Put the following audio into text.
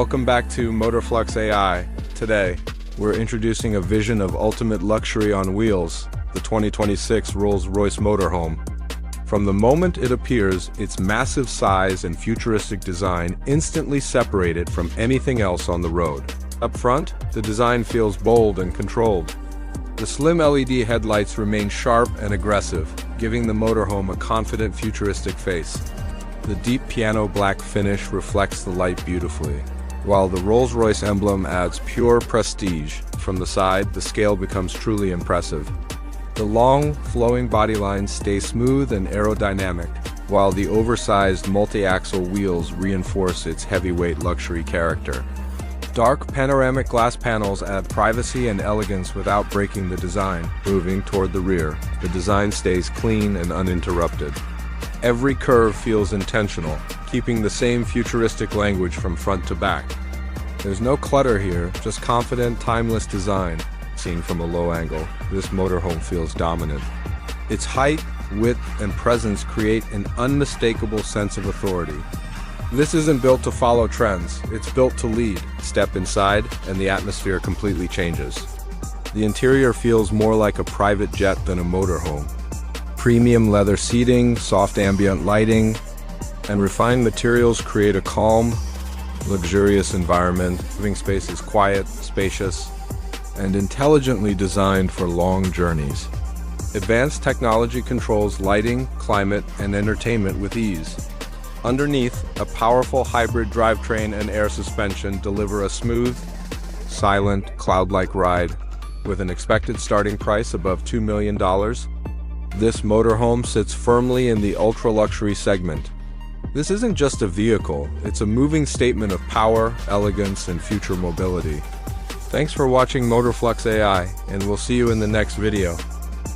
Welcome back to Motorflux AI. Today, we're introducing a vision of ultimate luxury on wheels, the 2026 Rolls-Royce Motorhome. From the moment it appears, its massive size and futuristic design instantly separate it from anything else on the road. Up front, the design feels bold and controlled. The slim LED headlights remain sharp and aggressive, giving the motorhome a confident futuristic face. The deep piano black finish reflects the light beautifully, while the Rolls-Royce emblem adds pure prestige. From the side, the scale becomes truly impressive. The long, flowing body lines stay smooth and aerodynamic, while the oversized multi-axle wheels reinforce its heavyweight luxury character. Dark panoramic glass panels add privacy and elegance without breaking the design. Moving toward the rear, the design stays clean and uninterrupted. Every curve feels intentional, keeping the same futuristic language from front to back. There's no clutter here, just confident, timeless design. Seen from a low angle, this motorhome feels dominant. Its height, width, and presence create an unmistakable sense of authority. This isn't built to follow trends, it's built to lead. Step inside, and the atmosphere completely changes. The interior feels more like a private jet than a motorhome. Premium leather seating, soft ambient lighting, and refined materials create a calm, luxurious environment. Living space is quiet, spacious, and intelligently designed for long journeys. Advanced technology controls lighting, climate, and entertainment with ease. Underneath, a powerful hybrid drivetrain and air suspension deliver a smooth, silent, cloud-like ride. With an expected starting price above $2 million, this motorhome sits firmly in the ultra-luxury segment. This isn't just a vehicle, it's a moving statement of power, elegance, and future mobility. Thanks for watching Motorflux AI, and we'll see you in the next video.